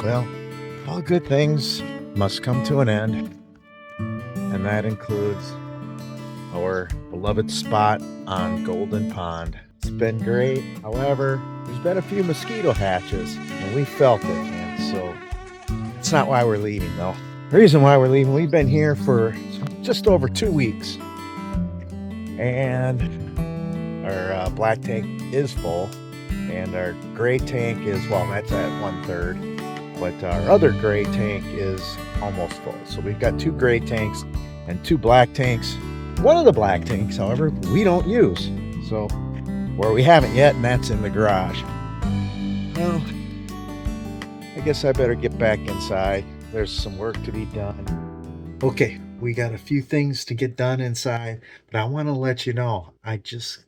Well, all good things must come to an end, and that includes our beloved spot on Golden Pond. It's been great. However, there's been a few mosquito hatches, and we felt it, and so it's not why we're leaving, though. The reason why we're leaving, we've been here for just over 2 weeks, and our black tank is full, and our gray tank is, well, that's at 1/3. But our other gray tank is almost full. So we've got 2 gray tanks and 2 black tanks. One of the black tanks, however, we don't use. So, or we haven't yet, and that's in the garage. Well, I guess I better get back inside. There's some work to be done. Okay, we got a few things to get done inside, but I want to let you know, I just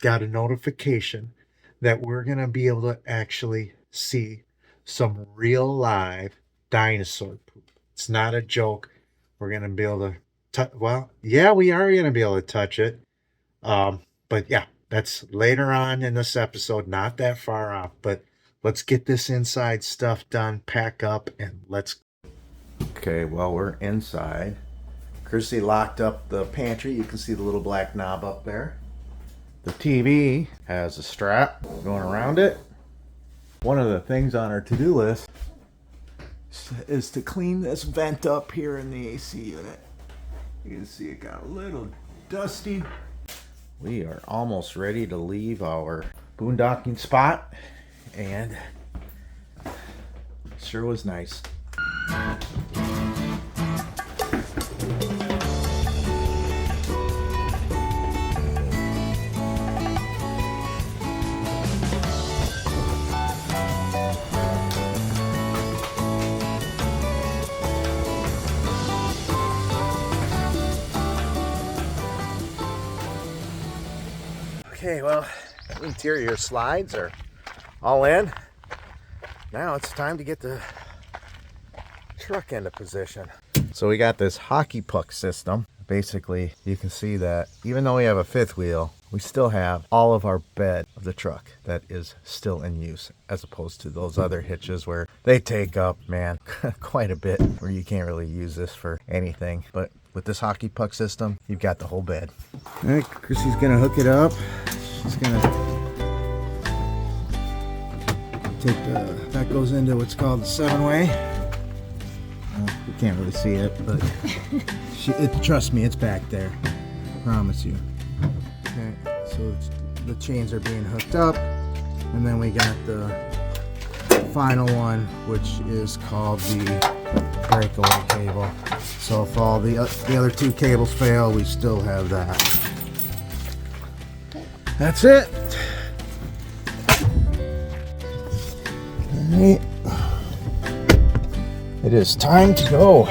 got a notification that we're going to be able to actually see some real live dinosaur poop. It's not a joke. We're going to be able to touch, well, yeah, we are going to be able to touch it. But yeah, that's later on in this episode, not that far off, but let's get this inside stuff done, pack up, and let's. Okay, well, we're inside. Chrissy locked up the pantry. You can see the little black knob up there. The TV has a strap going around it. One of the things on our to-do list is to clean this vent up here in the AC unit. You can see it got a little dusty. We are almost ready to leave our boondocking spot, and it sure was nice. Okay, well, the interior slides are all in. Now it's time to get the truck into position. So we got this hockey puck system. Basically, you can see that even though we have a 5th wheel, we still have all of our bed of the truck that is still in use, as opposed to those other hitches where they take up, man, quite a bit, where you can't really use this for anything. But with this hockey puck system, you've got the whole bed. All right, Chrissy's gonna hook it up. She's gonna take that goes into what's called the 7-way. You can't really see it, but trust me, it's back there. I promise you. Okay, so the chains are being hooked up, and then we got the final one, which is called the breakaway cable. So if all the other 2 cables fail, we still have that. That's it. All right. It is time to go.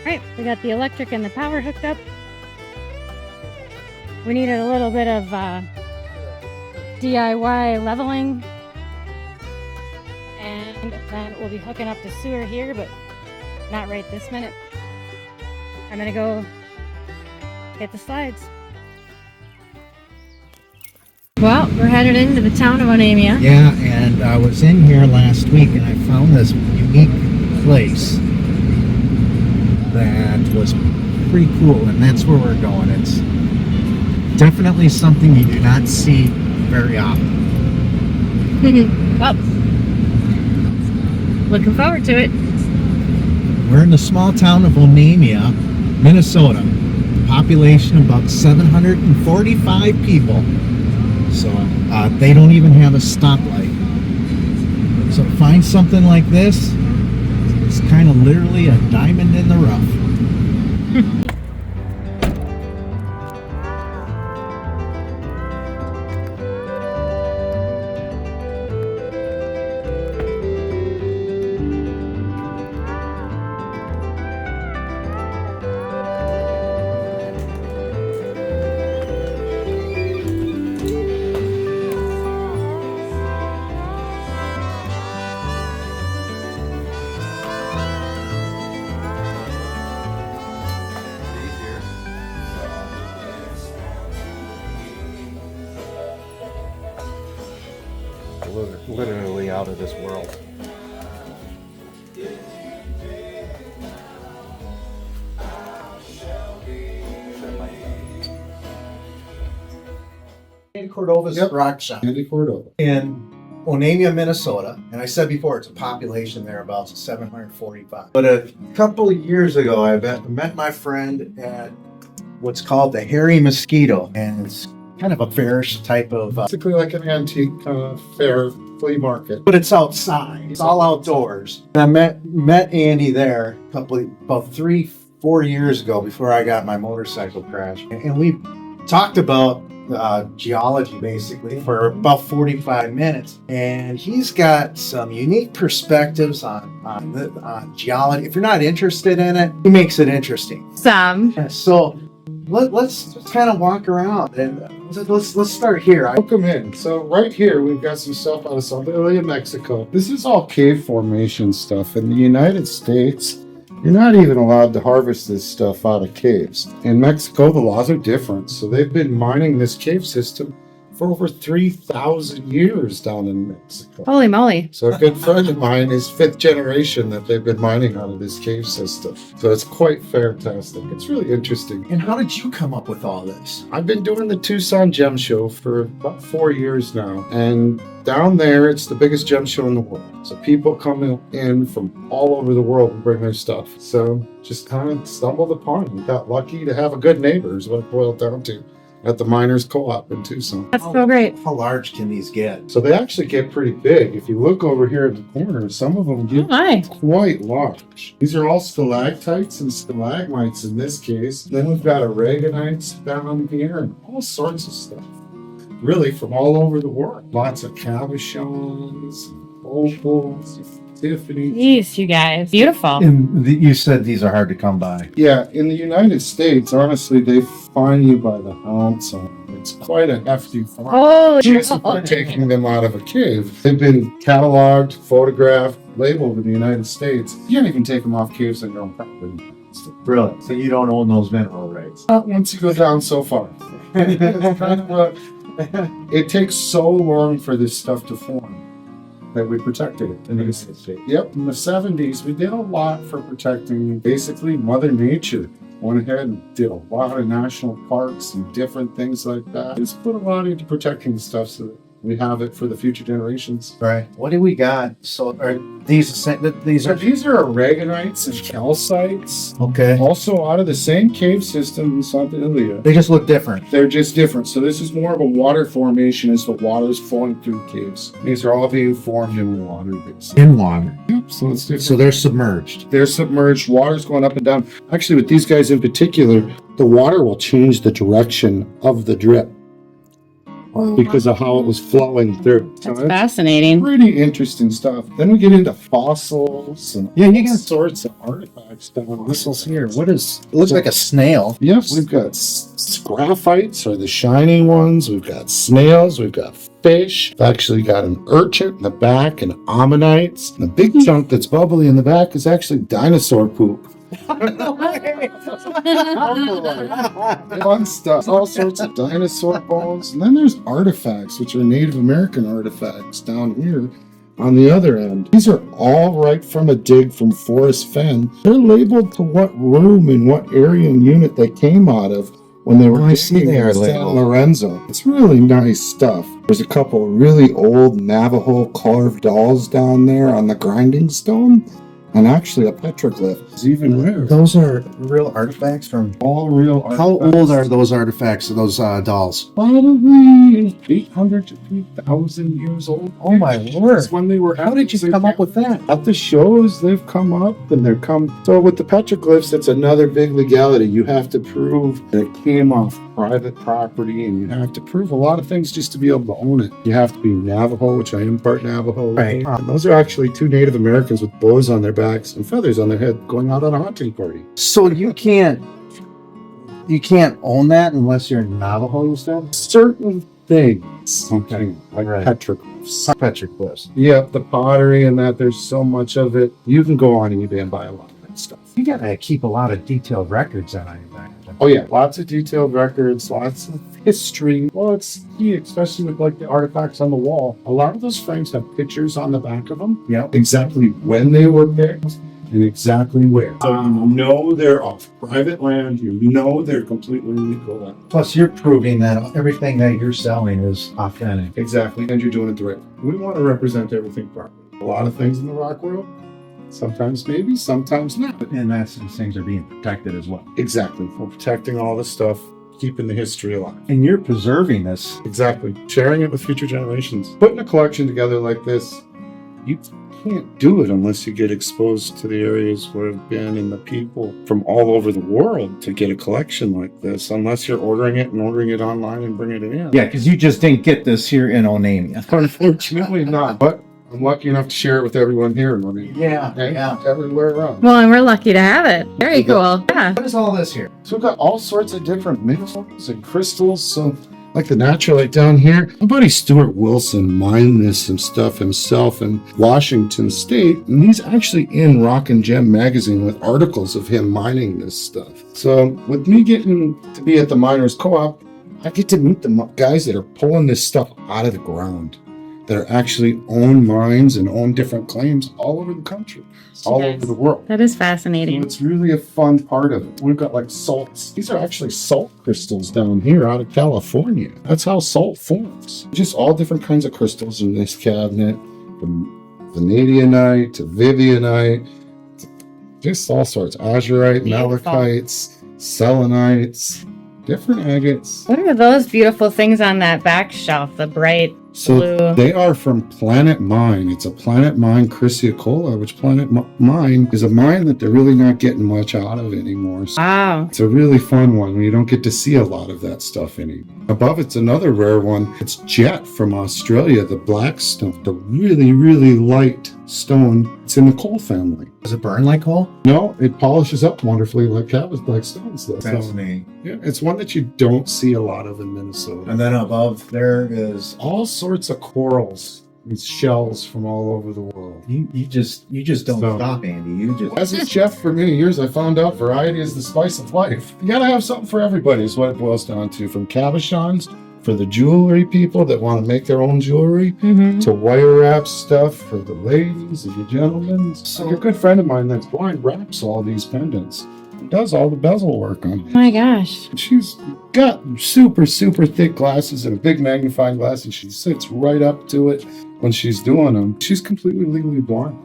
Alright, we got the electric and the power hooked up. We needed a little bit of DIY leveling. And then we'll be hooking up the sewer here, but not right this minute. I'm gonna go get the slides. Well, we're headed into the town of Onamia. Yeah, and I was in here last week and I found this unique place that was pretty cool, and that's where we're going. It's definitely something you do not see very often. Well, looking forward to it. We're in the small town of Onamia, Minnesota. Population about 745 people. So they don't even have a stoplight. So to find something like this, It's kind of literally a diamond in the rough. Literally out of this world. Andy Cordova's rock shop. Andy Cordova. In Onamia, Minnesota. And I said before, it's a population thereabouts of 745. But a couple of years ago, I met my friend at what's called the Hairy Mosquito. And it's kind of a fairish type of... Basically like an antique kind of fair flea market. But it's outside. It's all outdoors. And I met Andy there about 3-4 years ago before I got my motorcycle crash. And we talked about geology basically for about 45 minutes. And he's got some unique perspectives on geology. If you're not interested in it, he makes it interesting. So let's just kind of walk around and let's start here. Welcome in. So right here we've got some stuff out of Southern Mexico. This is all cave formation stuff. In the United States, you're not even allowed to harvest this stuff out of caves. In Mexico, the laws are different. So they've been mining this cave system for over 3,000 years down in Mexico. Holy moly. So a good friend of mine is 5th generation that they've been mining out of this cave system. So it's quite fantastic. It's really interesting. And how did you come up with all this? I've been doing the Tucson Gem Show for about 4 years now. And down there, it's the biggest gem show in the world. So people come in from all over the world and bring their stuff. So just kind of stumbled upon it. We got lucky to have a good neighbor is what it boiled down to. At the Miners Co-op in Tucson. That's so great. How large can these get? So they actually get pretty big. If you look over here in the corner, some of them get quite large. These are all stalactites and stalagmites in this case. Then we've got aragonites down here and all sorts of stuff. Really from all over the world. Lots of cabochons, opals, Tiffany. Jeez, you guys. Beautiful. And you said these are hard to come by. Yeah, in the United States, honestly, they fine you by the ounce. It's quite a hefty fine. Oh, Just for taking them out of a cave. They've been cataloged, photographed, labeled in the United States. You can't even take them off caves on your own property. Really? So you don't own those mineral rights? Once you go down so far. It's kind of it takes so long for this stuff to form that we protected it. In the United States. Yep, in the 70s, we did a lot for protecting basically Mother Nature. Went ahead and did a lot of national parks and different things like that. Just put a lot into protecting the stuff so that we have it for the future generations. Right. What do we got? So are these These are aragonites and calcites. okay? Also out of the same cave system in Santa Ilia. They just look different. They're just different. So this is more of a water formation as the water is flowing through caves. These are all being formed in water, basically. In water. Yep, so it's different. So they're submerged. They're submerged. Water's going up and down. Actually, with these guys in particular, the water will change the direction of the drip because of how it was flowing through. So That's fascinating. pretty interesting stuff. Then we get into fossils and Yeah, you all got sorts of artifacts down here. fossils here. What is? It looks like a snail. Yes, we've got graphites are the shining ones. We've got snails. We've got fish. We've actually got an urchin in the back and ammonites. And the big chunk that's bubbly in the back is actually dinosaur poop. Fun stuff. All sorts of dinosaur bones. And then there's artifacts, which are Native American artifacts down here on the other end. These are all right from a dig from Forest Fen. They're labeled to what room and what area and unit they came out of when they were digging in San Lorenzo. It's really nice stuff. There's a couple really old Navajo carved dolls down there on the grinding stone. and actually a petroglyph is even rare. Those are real artifacts from. All real artifacts. How old are those artifacts, those dolls? Probably 800 to 3,000 years old. Oh my word. That's when they were. How did you come up with that? At the shows, they've come up and they're come. So with the petroglyphs, it's another big legality. You have to prove that it came off private property, and you have to prove a lot of things just to be able to own it. You have to be Navajo, which I am part Navajo. Right. And those are actually two Native Americans with bows on their backs and feathers on their head going out on a hunting party. So you can't own that unless you're Navajo, you said? Certain things, okay, like Right. petroglyphs. Petroglyphs. Yeah, the pottery and that, there's so much of it. You can go on eBay and buy a lot of that stuff. You gotta keep a lot of detailed records on it. Oh yeah, lots of detailed records, lots of history. Well, it's key, especially with like the artifacts on the wall. A lot of those frames have pictures on the back of them. Yep. Exactly when they were picked and exactly where. So you know they're off private land. You know they're completely legal. Plus, you're proving that everything that you're selling is authentic. Exactly, and you're doing it the right way. We want to represent everything properly. A lot of things in the rock world, sometimes maybe, sometimes not. And that's these things are being protected as well. Exactly. We're protecting all this stuff, keeping the history alive. And you're preserving this. Exactly. Sharing it with future generations. Putting a collection together like this, you can't do it unless you get exposed to the areas where I've been and the people from all over the world to get a collection like this, unless you're ordering it online and bringing it in. Yeah, because you just didn't get this here in Onamia. Unfortunately not. But I'm lucky enough to share it with everyone here in Onamia. Yeah, And yeah. everywhere around. Well, and we're lucky to have it. Very cool. Yeah. What is all this here? So we've got all sorts of different minerals and crystals. So like the naturalite down here, my buddy Stuart Wilson mined this some stuff himself in Washington State, and he's actually in Rock and Gem magazine with articles of him mining this stuff. So with me getting to be at the Miners Co-op, I get to meet the guys that are pulling this stuff out of the ground, that are actually own mines and own different claims all over the country, all over the world. That is And fascinating. it's really a fun part of it. We've got like salts. These are actually salt crystals down here out of California. That's how salt forms. Just all different kinds of crystals in this cabinet, from vanadianite to vivianite, just all sorts. Azurite, Beautiful. malachites, selenites, different agates. What are those beautiful things on that back shelf? The bright So blue. they are from Planet Mine. It's a Planet Mine Chrysocolla, which Planet Mine is a mine that they're really not getting much out of anymore. So Wow. it's a really fun one. You don't get to see a lot of that stuff anymore. Above it's another rare one. It's Jet from Australia, the black stone, the really, really light stone. It's in the coal family. Does it burn like coal? No, it polishes up wonderfully like Cabot's black stones though. So, Fascinating. yeah, it's one that you don't see a lot of in Minnesota. And then above there is All sorts of corals and shells from all over the world. you just don't So- stop, Andy. You just As a chef for many years, I found out variety is the spice of life. You gotta have something for everybody is what it boils down to. From cabochons for the jewelry people that want to make their own jewelry, Mm-hmm. to wire wrap stuff for the ladies and the gentlemen. So a good friend of mine that's blind wraps all these pendants. Does all the bezel work on Oh it. my gosh. She's got super, super thick glasses and a big magnifying glass, and she sits right up to it when she's doing them. She's completely legally blind.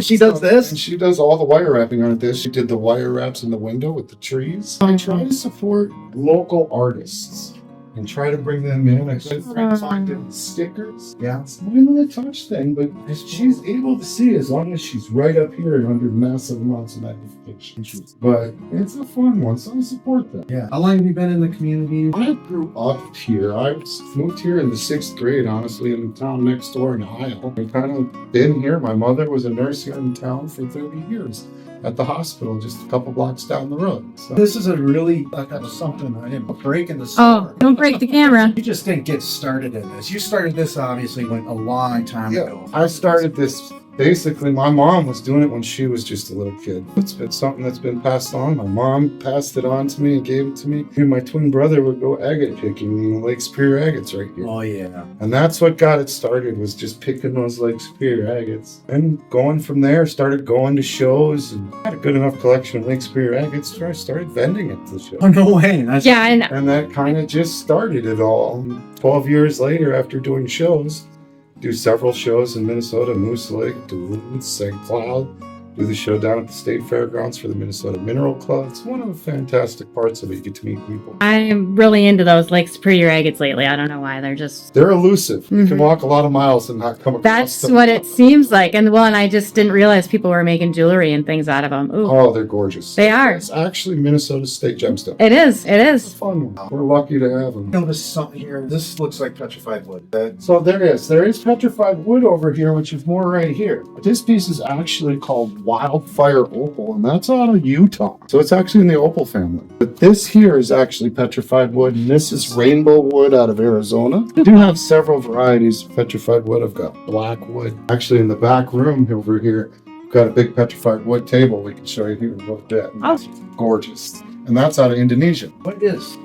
she does And this. she does all the wire wrapping on this. She did the wire wraps in the window with the trees. I try to support local artists and try to bring them in. I try to find them stickers. Yeah. It's not even a touch thing, but she's able to see as long as she's right up here and under massive amounts of magnification. But it's a fun one, so I support that. Yeah. How long have you been in the community? I grew up here. I moved here in the 6th grade, honestly, in the town next door in Ohio. I've kind of been here. My mother was a nurse here in town for 30 years at the hospital just a couple blocks down the road. So This is a really like that was something I didn't break in the Oh, store. don't break the camera. You just didn't get started in this. You started this obviously a long time ago. I started this. Basically, my mom was doing it when she was just a little kid. It's been something that's been passed on. My mom passed it on to me and gave it to me. Me and my twin brother would go agate picking in the Lake Superior agates right here. Oh yeah. And that's what got it started, was just picking those Lake Superior agates. And going from there, started going to shows and had a good enough collection of Lake Superior agates where I started vending at the show. Oh no way. That's Yeah, and And that kind of just started it all. 12 years later, after doing shows, do several shows in Minnesota, Moose Lake, Duluth, St. Cloud, do the show down at the State Fairgrounds for the Minnesota Mineral Club. It's one of the fantastic parts of it. You get to meet people. I'm really into those Lake Superior agates lately. I don't know why. They're elusive. You can walk a lot of miles and not come across That's them. what it seems like. And I just didn't realize people were making jewelry and things out of them. Ooh. Oh, they're gorgeous. They are. It's actually Minnesota State gemstone. It is. It It's is. a fun one. We're lucky to have them. Notice something here. This looks like petrified wood. So there is petrified wood over here, which is more right here. But this piece is actually called Wildfire Opal, and that's out of Utah. So it's actually in the opal family. But this here is actually petrified wood, and this is rainbow wood out of Arizona. I do have several varieties of petrified wood. I've got black wood. Actually, in the back room over here, we've got a big petrified wood table we can show you here in a little bit. Oh. Gorgeous. And that's out of Indonesia. What's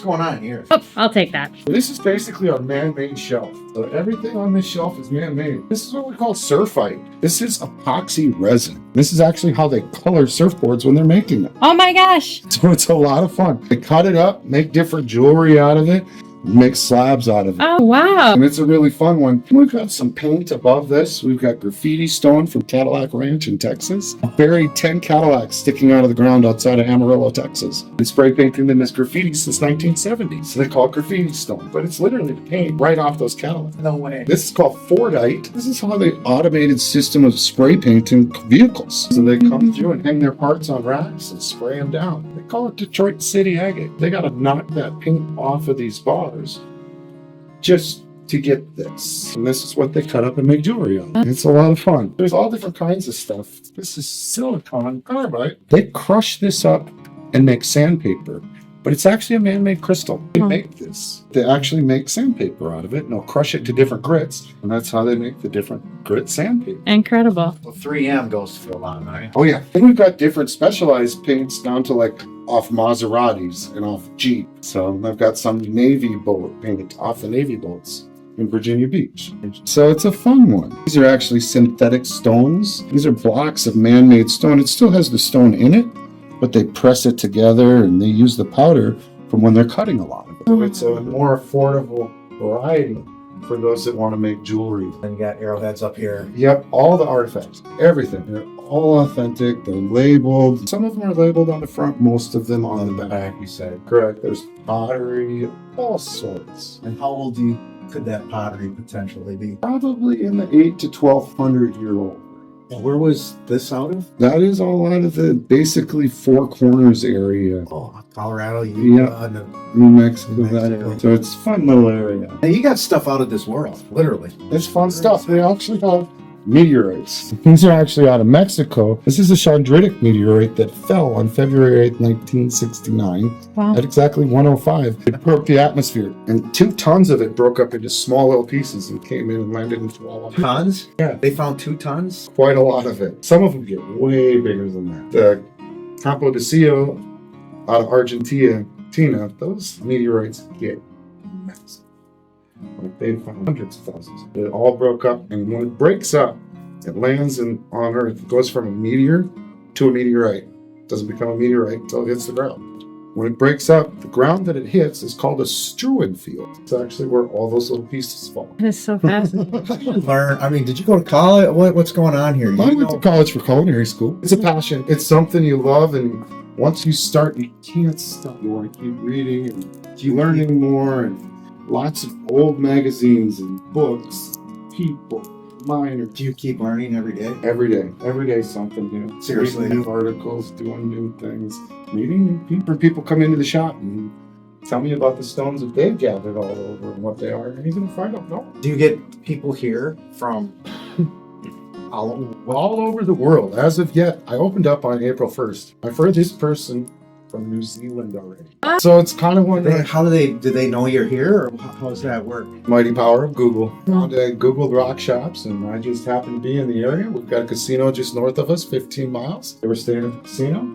going on here? Oh, I'll take that. This is basically our man-made shelf. So everything on this shelf is man-made. This is what we call surfite. This is epoxy resin. This is actually how they color surfboards when they're making them. Oh my gosh. So it's a lot of fun. They cut it up, make different jewelry out of it, make slabs out of it. Oh, wow. And it's a really fun one. We've got some paint above this. We've got graffiti stone from Cadillac Ranch in Texas. Buried 10 Cadillacs sticking out of the ground outside of Amarillo, Texas. Been spray painting them as graffiti since 1970. So they call it graffiti stone. But it's literally the paint right off those Cadillacs. No way. This is called Fordite. This is how they automated system of spray painting vehicles. So they come through and hang their parts on racks and spray them down. They call it Detroit City Agate. They got to knock that paint off of these bars just to get this. And this is what they cut up and make jewelry on. It's a lot of fun. There's all different kinds of stuff. This is silicon carbide. They crush this up and make sandpaper, but it's actually a man-made crystal. They make this. They actually make sandpaper out of it, and they'll crush it to different grits, and that's how they make the different grit sandpaper. Incredible. Well, 3M goes for a lot, right? Oh yeah. And we've got different specialized paints down to like off Maseratis and off Jeep. So I've got some Navy boat paint off the Navy boats in Virginia Beach. So it's a fun one. These are actually synthetic stones. These are blocks of man-made stone. It still has the stone in it, but they press it together and they use the powder from when they're cutting a lot of it. So it's a more affordable variety for those that want to make jewelry. And you got arrowheads up here. Yep, all the artifacts, everything. They're all authentic. They're labeled. Some of them are labeled on the front, most of them on the back. You said. Correct. There's pottery, all sorts. And how old could that pottery potentially be? Probably in the 8 to 1200-year-old. And where was this out of? That is all out of the basically Four Corners area. Oh, Colorado, Utah, and New Mexico, New that Mexico. area. So it's a fun little area. Hey, you got stuff out of this world, literally. It's fun stuff. They actually have meteorites. These are actually out of Mexico. This is a chondritic meteorite that fell on February 8th, 1969 Wow. at exactly 105. It broke the atmosphere, and 2 tons of it broke up into small little pieces and came in and landed in Chihuahua. Tons? Yeah. They found 2 tons? Quite a lot of it. Some of them get way bigger than that. The Campo deCio out of Argentina, those meteorites get massive. Like they found hundreds of thousands. It all broke up, and when it breaks up, it lands on Earth. It goes from a meteor to a meteorite. It doesn't become a meteorite until it hits the ground. When it breaks up, the ground that it hits is called a strewn field. It's actually where all those little pieces fall. That is so fascinating. Did you go to college? What's going on here? I went to college for culinary school. It's a passion. It's something you love, and once you start, you can't stop. You want to keep reading and keep learning more, and lots of old magazines and books, people, miners. Do you keep learning every day? Every day something new. Seriously? Reading new articles, doing new things, meeting new people. People come into the shop and tell me about the stones that they've gathered all over and what they are, and even if I don't know. Do you get people here from all over the world? As of yet, I opened up on April 1st. I've heard this person from New Zealand already. So it's kind of wondering, How do they know you're here, or how does that work? mighty power of Google. I Googled rock shops, and I just happened to be in the area. We've got a casino just north of us, 15 miles. They were staying at the casino.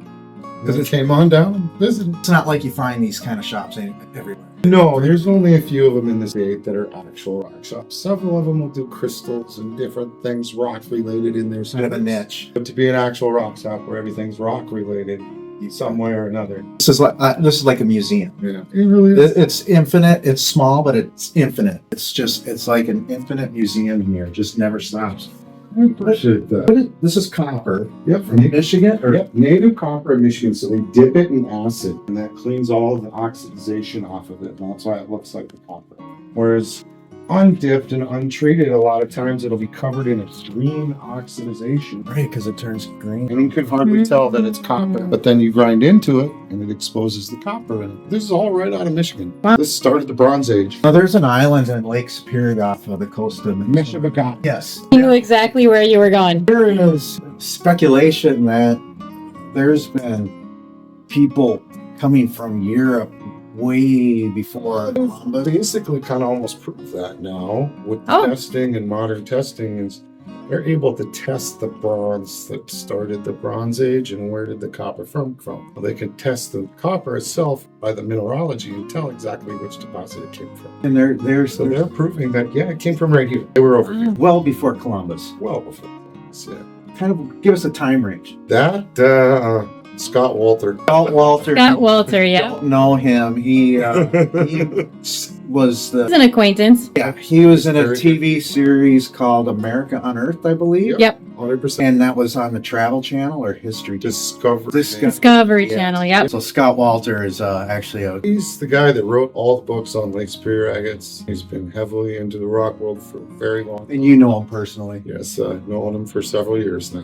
Because it came on down and visited. It's not like you find these kind of shops everywhere. No, there's only a few of them in the state that are actual rock shops. Several of them will do crystals and different things rock related in their Kind of a niche. But to be an actual rock shop where everything's rock related, some way or another. This is like a museum. Yeah, it really is. It's infinite. It's small, but it's infinite. It's like an infinite museum here. It just never stops. I appreciate that. This is copper. Yep, From Michigan? Or Yep, native copper in Michigan. So they dip it in acid, and that cleans all of the oxidization off of it. And that's why it looks like the copper. Whereas undipped and untreated, a lot of times it'll be covered in a green oxidization. Right, because it turns green. And you can hardly tell that it's copper. But then you grind into it, and it exposes the copper in it. This is all right out of Michigan. Wow. This started the Bronze Age. Now, there's an island in Lake Superior off of the coast of Michigan. Yes. You knew exactly where you were going. There is speculation that there's been people coming from Europe way before Columbus. Basically kind of almost prove that now with Oh. testing and modern testing is they're able to test the bronze that started the Bronze Age and where did the copper from. They can test the copper itself by the mineralogy and tell exactly which deposit it came from. And So they're proving that, yeah, it came from right here. They were over here well before Columbus. well before this, yeah. Kind of give us a time range. That, Scott Walter. Scott Walter. Scott Walter, yeah. Don't know him. He was He's an acquaintance. he was in a Very TV series called America Unearthed, I believe. Yep. 100%. And that was on the Travel Channel or History Discovery. Discovery Yeah. Channel, yep. So Scott Walter is actually a He's the guy that wrote all the books on Lake Superior agates. He's been heavily into the rock world for a very long time. and you know him personally. Yes, I've known him for several years now.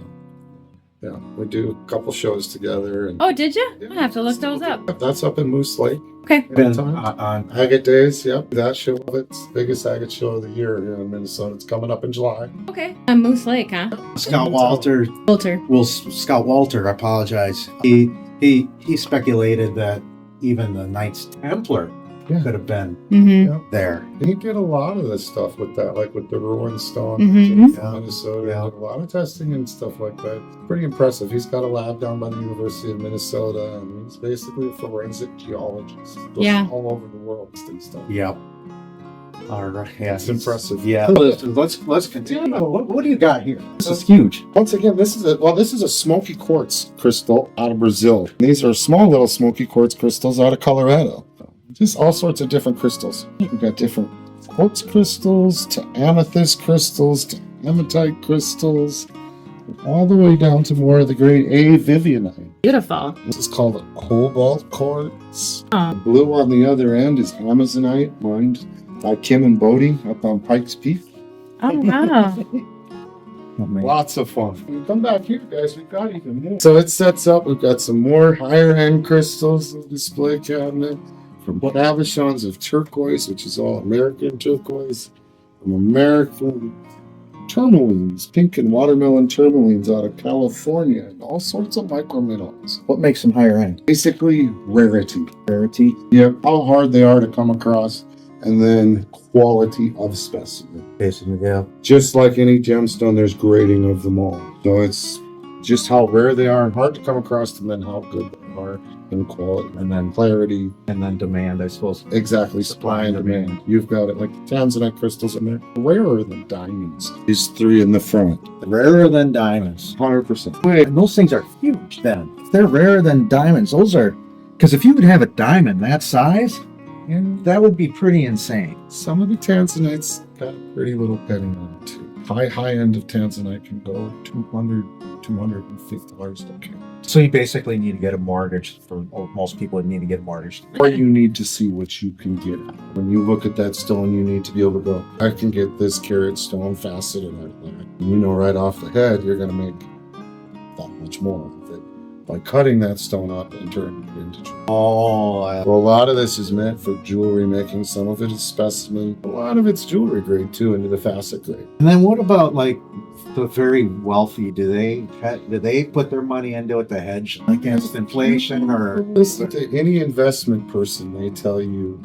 Yeah, we do a couple shows together. And Oh, did you? Yeah. I have to look those up. That's up in Moose Lake. Okay. Been Time. on Agate Days, yep. That show, it's the biggest agate show of the year here in Minnesota. It's coming up in July. Okay. On Moose Lake, huh? Scott Walter. Walter. Well, Scott Walter, I apologize. He speculated that even the Knights Templar Yeah. could have been Mm-hmm. there. And you get a lot of this stuff with that, like with the ruined stone Mhm. from Minnesota. Yeah. A lot of testing and stuff like that. Pretty impressive. He's got a lab down by the University of Minnesota, and he's basically a forensic geologist. Goes Yeah. all over the world and stuff. Yep. All right. Yeah, It's impressive. Yeah. Let's continue. What do you got here? This is huge. Once again, this is a smoky quartz crystal out of Brazil. These are small little smoky quartz crystals out of Colorado. Just all sorts of different crystals. We've got different quartz crystals to amethyst crystals to hematite crystals, all the way down to more of the grade A Vivianite. Beautiful. This is called a cobalt quartz. Oh. The blue on the other end is amazonite, mined by Kim and Bodie up on Pikes Peak. Oh, wow. Lots of fun. When we come back here, guys, we've got even more. So it sets up, we've got some more higher end crystals in the display cabinet. From cabochons of turquoise, which is all American turquoise. From American tourmalines, pink and watermelon tourmalines out of California, and all sorts of microminerals. What makes them higher end? Basically, rarity. Rarity. Yep, how hard they are to come across, and then quality of specimen. Basically, yeah. Just like any gemstone, there's grading of them all. So it's just how rare they are and hard to come across them, and how good they are in quality And then clarity. demand, I suppose. Exactly, supply and demand. You've got it like tanzanite crystals in there, rarer than diamonds. These three in the front, Rarer than diamonds. 100%. And those things are huge then. If they're rarer than diamonds, those are... Because if you would have a diamond that size, that would be pretty insane. Some of the tanzanites got pretty little petting on it too. High end of tanzanite can go $200, $250 to count. So you basically need to get a mortgage. Most people would need to get a mortgage. Or you need to see what you can get. When you look at that stone, you need to be able to go, I can get this carat stone faceted like that. And you know right off the head, you're going to make that much more with it by cutting that stone up and turning it into jewelry. Oh, Well, a lot of this is meant for jewelry making. Some of it is specimen. A lot of it's jewelry grade too, into the facet grade. and then what about like the very wealthy? Do they put their money into it to hedge against inflation or? Listen to any investment person, they tell you,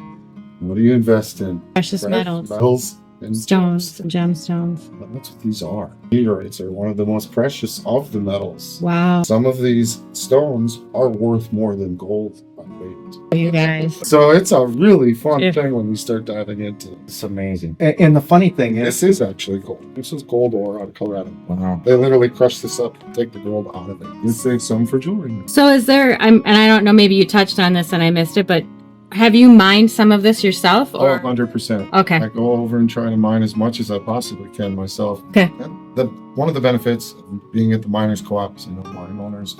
what do you invest in? Precious metals. Metals and Stones and gemstones. But that's what these are. Meteorites are one of the most precious of the metals. Wow. Some of these stones are worth more than gold by weight. You guys. So it's a really fun Yeah. thing when you start diving into it. It's amazing. And the funny thing is, This is actually gold. This is gold ore out of Colorado. wow. They literally crush this up and take the gold out of it. You save some for jewelry. So is there, and I don't know, maybe you touched on this and I missed it, but have you mined some of this yourself? Oh, Or 100%. okay. I go over and try to mine as much as I possibly can myself. Okay. And one of the benefits of being at the miners co-op is, mine owners.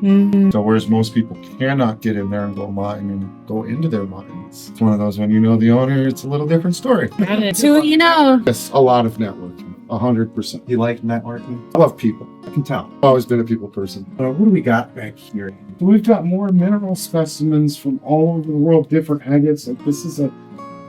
Mhm. So whereas most people cannot get in there and go mine and go into their mines, it's one of those when you know the owner, it's a little different story. It's who you know. Yes, a lot of networking, 100%. You like networking? I love people. I can tell. I've always been a people person. What do we got back here? We've got more mineral specimens from all over the world, different agates. Like this is a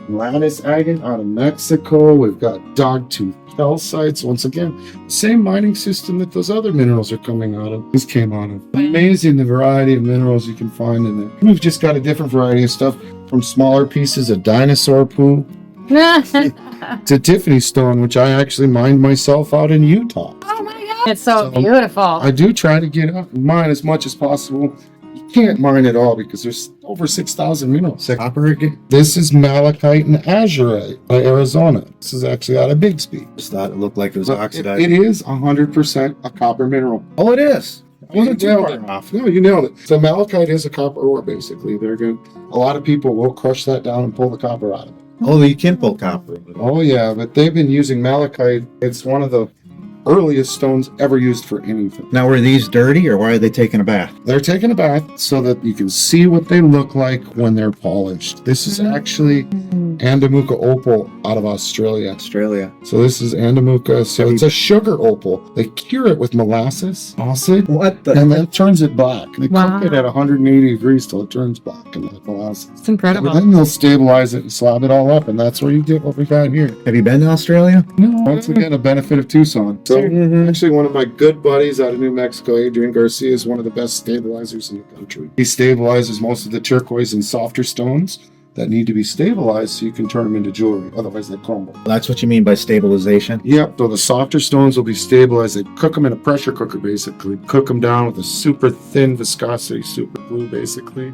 lattice agate out of Mexico. We've got dogtooth calcites. Once again, same mining system that those other minerals are coming out of. This came out of. Amazing the variety of minerals you can find in there. We've just got a different variety of stuff from smaller pieces of dinosaur poo to Tiffany stone, which I actually mined myself out in Utah. Oh my god. It's so beautiful. I do try to get up and mine as much as possible. You can't mine it all because there's over 6,000 minerals. Copper again? This is malachite and azurite by Arizona. This is actually out of Bixby. Just thought it looked like it was oxidized. It is 100% a copper mineral. Oh, it is. I wasn't too nailed far it. off. No, you nailed it. So malachite is a copper ore, basically. They're good. A lot of people will crush that down and pull the copper out of it. Oh, you can pull copper. Oh yeah, but they've been using malachite. It's one of the earliest stones ever used for anything. Now, were these dirty, or why are they taking a bath? They're taking a bath so that you can see what they look like when they're polished. This is actually Andamuka opal out of Australia. Australia. So this is Andamuka. So it's a sugar opal. They cure it with molasses, acid, What the? and then it turns it black. They Wow. cook it at 180 degrees till it turns black in that molasses. It's And incredible. then they'll stabilize it and slab it all up, and that's where you get what we got here. Have you been to Australia? Once again, a benefit of Tucson. So actually, one of my good buddies out of New Mexico, Adrian Garcia, is one of the best stabilizers in the country. He stabilizes most of the turquoise and softer stones that need to be stabilized so you can turn them into jewelry. Otherwise, they crumble. That's what you mean by stabilization. Yep, so the softer stones will be stabilized. They cook them in a pressure cooker, basically. Cook them down with a super thin viscosity, super glue, basically.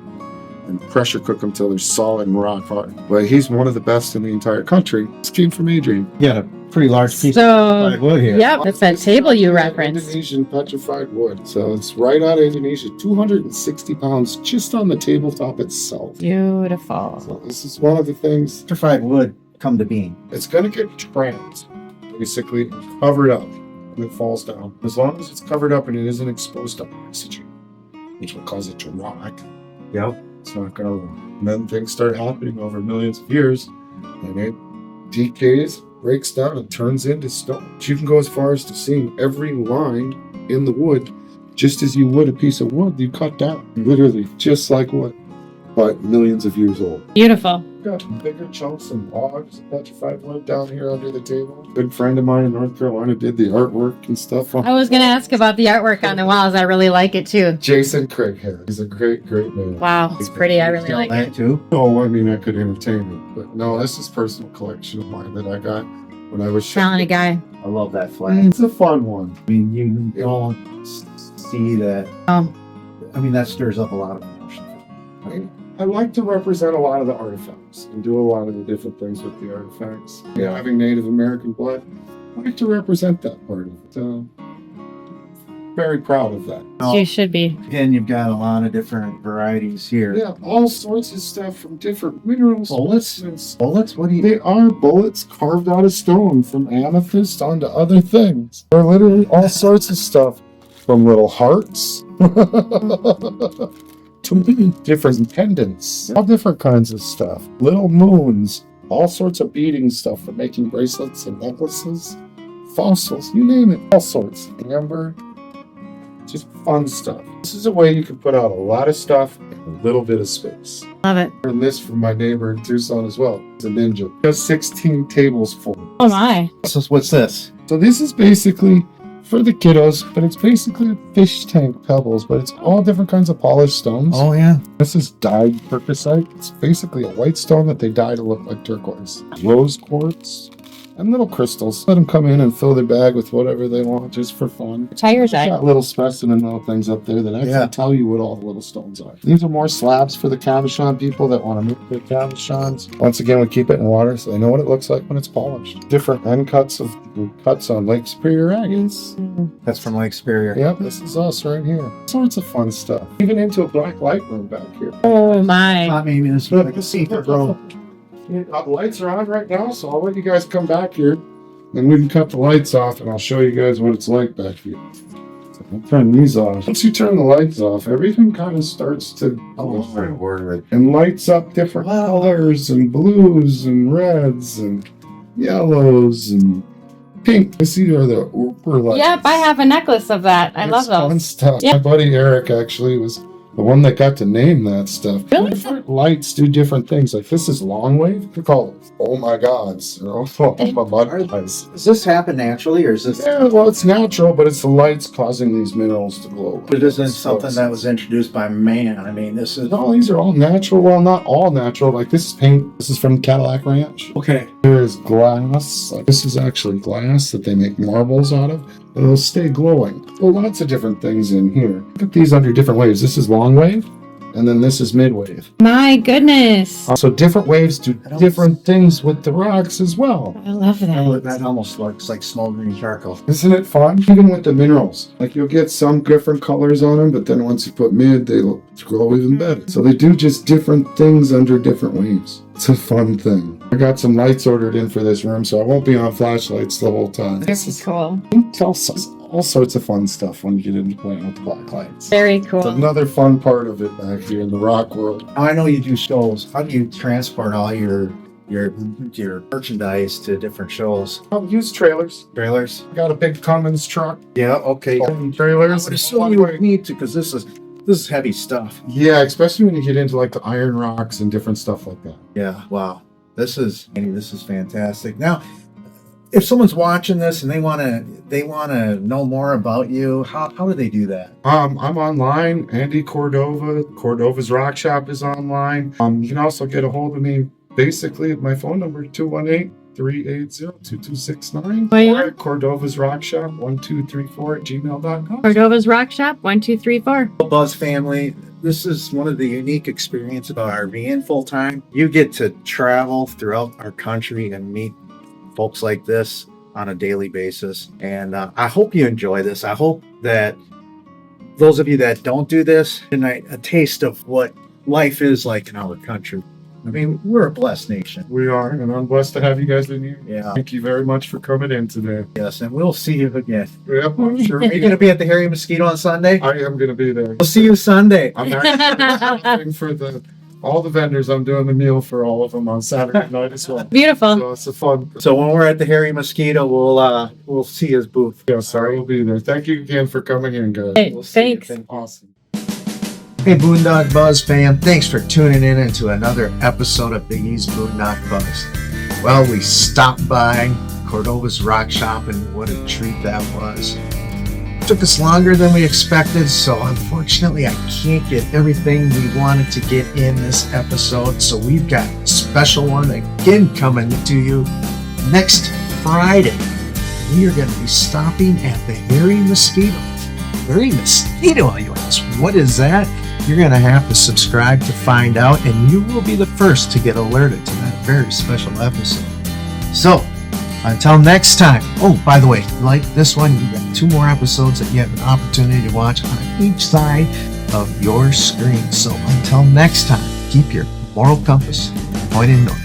And pressure cook them till they're solid and rock hard. But he's one of the best in the entire country. This came from Adrian. You got a pretty large piece So, of wood here. yep, that's that table you referenced. Indonesian petrified wood. So it's right out of Indonesia. 260 pounds just on the tabletop itself. Beautiful. So this is one of the things. Petrified wood come to being. It's going to get trapped, basically covered up when it falls down. As long as it's covered up and it isn't exposed to oxygen, which will cause it to rot. Yep. It's not going to. And then things start happening over millions of years, and it decays, breaks down, and turns into stone. You can go as far as to seeing every line in the wood, just as you would a piece of wood you cut down, literally, just like wood, but millions of years old. Beautiful. Got bigger chunks and logs of petrified wood down here under the table. A good friend of mine in North Carolina did the artwork and stuff. I was going to ask about the artwork on the walls. I really like it too. Jason Craighead. He's a great, great man. Wow, it's pretty. I really like that it. too. Oh, I mean, I could entertain it, but no, this is a personal collection of mine that I got when I was Talented guy. I love that flag. It's a fun one. I mean, you don't see that. I mean, that stirs up a lot of emotion. I like to represent a lot of the artifacts and do a lot of the different things with the artifacts. Yeah, having Native American blood, I like to represent that part of it. So, very proud of that. You should be. Again, you've got a lot of different varieties here. Yeah, all sorts of stuff from different minerals. Bullets? Bullets? What do you? They are bullets carved out of stone, from amethyst onto other things. They're literally all sorts of stuff, from little hearts to different pendants, all different kinds of stuff. Little moons, all sorts of beading stuff for making bracelets and necklaces, fossils, you name it, all sorts. Amber, just fun stuff. This is a way you can put out a lot of stuff in a little bit of space. Love it. I learned this from my neighbor in Tucson as well. He's a ninja. He has 16 tables full. Oh my. So what's this? So this is basically for the kiddos, but it's basically a fish tank pebbles, but it's all different kinds of polished stones. Oh yeah. This is dyed turquoisite. It's basically a white stone that they dye to look like turquoise. Rose quartz, and little crystals. Let them come in and fill their bag with whatever they want, just for fun. Tires Got little specimen little things up there that actually tell you what all the little stones are. These are more slabs for the cabochon people that want to move their cabochons. Once again, we keep it in water so they know what it looks like when it's polished. Different end cuts of cuts on Lake Superior agates. That's from Lake Superior. Yep, this is us right here. Sorts of fun stuff. Even into a black light room back here. Oh my. I mean, it's like a secret, bro. The lights are on right now, so I'll let you guys come back here and we can cut the lights off and I'll show you guys what it's like back here. So I'll turn these off. Once you turn the lights off, everything kind of starts to and lights up different colors and blues and reds and yellows and pink. These are the Uber lights. Yep, I have a necklace of that. I love Fun those. stuff. Yep. My buddy Eric actually was the one that got to name that stuff. Really? Different lights do different things. Like this is long wave. We call it oh my gods or oh my butterflies. Does this happen naturally, or is this? Yeah, well, it's natural, but it's the lights causing these minerals to glow. But it isn't something that was introduced by man. I mean, this is. No, these are all natural. Well, not all natural. Like this is paint. This is from Cadillac Ranch. Okay. There is glass. Like this is actually glass that they make marbles out of. And it'll stay glowing. Well, lots of different things in here. Look at these under different waves. This is long wave, and then this is mid wave. My goodness. So different waves do different things with the rocks as well. I love that. That almost looks like smoldering charcoal. Isn't it fun? Even with the minerals. Like you'll get some different colors on them, but then once you put mid, they glow even better. So they do just different things under different waves. It's a fun thing. I got some lights ordered in for this room, so I won't be on flashlights the whole time. This is cool. You can tell all sorts of fun stuff when you get into playing with the black lights. Very It's cool. another fun part of it back here in the rock world. Now, I know you do shows. How do you transport all your merchandise to different shows? I'll use trailers. Trailers? I got a big Cummins truck. Yeah. Okay. Trailers. I would assume you would need to, because this is heavy stuff. Yeah, especially when you get into like the iron rocks and different stuff like that. Yeah. Wow. This is fantastic. Now, if someone's watching this and they wanna know more about you, how do they do that? I'm online. Andy Cordova. Cordova's Rock Shop is online. You can also get a hold of me basically at my phone number 218-380-2269 or at Cordova's Rock Shop 1234@gmail.com. Cordova's Rock Shop 1234. Buzz family, this is one of the unique experiences about RVing full time. You get to travel throughout our country and meet folks like this on a daily basis. And I hope you enjoy this. I hope that those of you that don't do this, tonight, a taste of what life is like in our country. I mean, we're a blessed nation. We are, and I'm blessed to have you guys in here. Yeah. Thank you very much for coming in today. Yes, and we'll see you again. Yep, I'm sure. Are you going to be at the Hairy Mosquito on Sunday? I am going to be there. We'll see you Sunday. I'm actually for all the vendors. I'm doing the meal for all of them on Saturday night as well. Beautiful. So it's a fun. So when we're at the Hairy Mosquito, we'll see his booth. Yes, I will be there. Thank you again for coming in, guys. Hey, We'll see you. thanks. Awesome. Hey, Boondock Buzz fam, thanks for tuning in into another episode of Big E's Boondock Buzz. Well, we stopped by Cordova's Rock Shop, and what a treat that was. It took us longer than we expected, so unfortunately I can't get everything we wanted to get in this episode, so we've got a special one again coming to you next Friday. We are going to be stopping at the Hairy Mosquito. Hairy Mosquito, you ask? What is that? You're going to have to subscribe to find out, and you will be the first to get alerted to that very special episode. So, until next time. Oh, by the way, like this one, you got 2 more episodes that you have an opportunity to watch on each side of your screen. So, until next time, keep your moral compass pointed north.